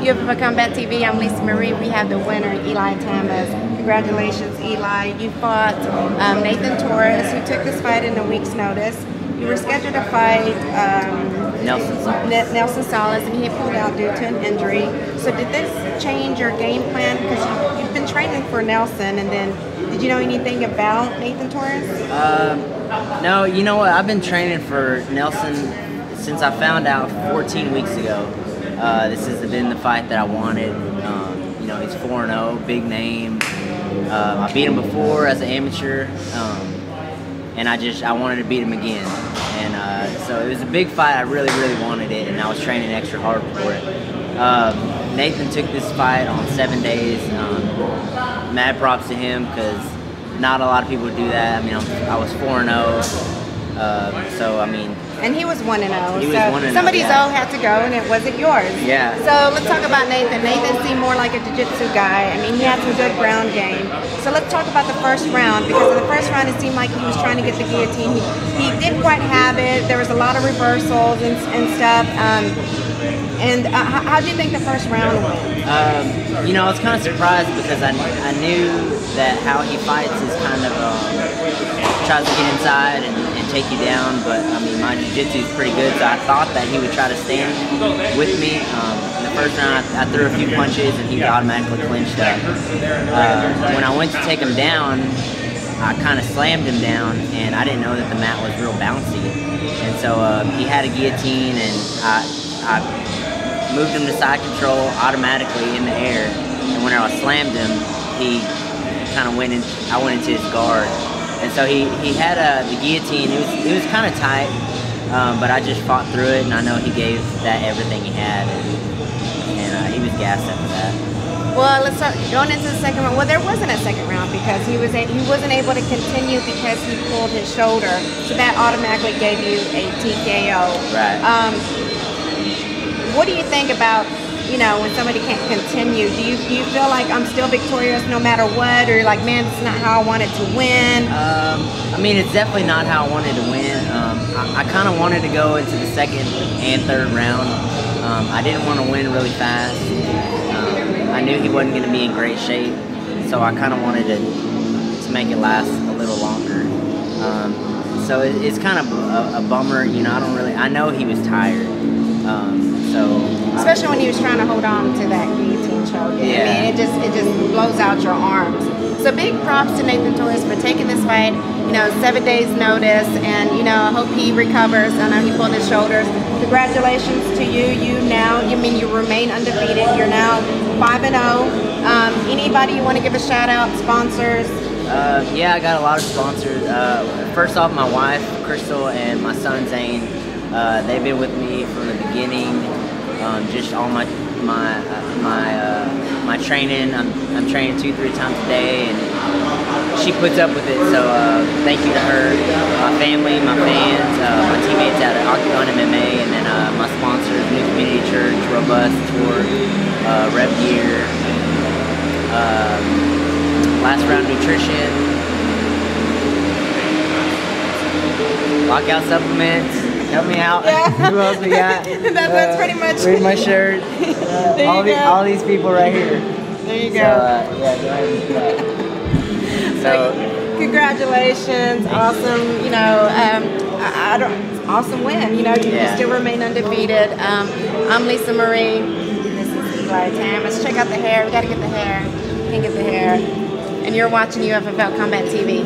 UFFL Combat TV. I'm Lisa Marie. We have the winner, Eli Tamez. Congratulations, Eli. You fought Nathan Torres, who took this fight in a week's notice. You were scheduled to fight Nelson Salas, and he had pulled out due to an injury. So did this change your game plan? Because you've been training for Nelson, and then did you know anything about Nathan Torres? No, you know what? I've been training for Nelson since I found out 14 weeks ago. This has been the fight that I wanted. You know, he's 4-0, big name. I beat him before as an amateur, and I wanted to beat him again. And so it was a big fight. I really wanted it, and I was training extra hard for it. Nathan took this fight on 7 days. Mad props to him, because not a lot of people do that. I mean, I was 4-0, so I mean. And he was 1-0. He was 1-0. Somebody's yeah. O had to go, and it wasn't yours. Yeah. So let's talk about Nathan. Nathan seemed more like a jiu-jitsu guy. I mean, he had some good ground game. So let's talk about the first round, because in the first round it seemed like he was trying to get the guillotine. He didn't quite have it. There was a lot of reversals and stuff. How do you think the first round went? You know, I was kind of surprised, because I knew that how he fights is kind of tries to get inside and take you down, but I mean, my jiu-jitsu is pretty good, so I thought that he would try to stand with me. In the first round, I threw a few punches, and he automatically clinched up. When I went to take him down, I kind of slammed him down, and I didn't know that the mat was real bouncy. And so he had a guillotine, and I moved him to side control automatically in the air. And when I slammed him, he kind of went in. I went into his guard, and so he had the guillotine. It was kind of tight, but I just fought through it, and I know he gave that everything he had, and he was gassed after that. Well, let's start going into the second round. Well, there wasn't a second round, because he wasn't able to continue because he pulled his shoulder, so that automatically gave you a TKO. Right. What do you think about, you know, when somebody can't continue? Do you feel like I'm still victorious no matter what, or you're like, man, this is not how I wanted to win? I mean, it's definitely not how I wanted to win. I kind of wanted to go into the second and third round. I didn't want to win really fast. I knew he wasn't going to be in great shape, so I kind of wanted to make it last a little longer. So it's kind of a bummer, you know. I know he was tired. Especially when he was trying to hold on to that guillotine choke. Yeah. I mean, it just blows out your arms. So big props to Nathan Torres for taking this fight, you know, 7 days notice, and you know, I hope he recovers. I know he pulled his shoulders. Congratulations to you. You remain undefeated. You're now 5-0. Anybody you want to give a shout out, sponsors? Yeah, I got a lot of sponsors. First off, my wife, Crystal, and my son, Zane. They've been with me from the beginning. Just all my training. I'm training 2-3 times a day, and she puts up with it. So thank you to her, my family, my fans, my teammates out at Octagon MMA, and then my sponsors, New Community Church, Robust Tour, Rev Gear, Last Round Nutrition, Lockout Supplements. Help me out. Yeah. Who else we got? That's pretty much. Read my shirt. All these people right here. There you go. Yeah, go ahead and so congratulations, awesome. You know, awesome win. You know, you still remain undefeated. I'm Lisa Marie. This is Eli Tamez. Check out the hair. We got to get the hair. Can't get the hair. And you're watching UFFL Combat TV.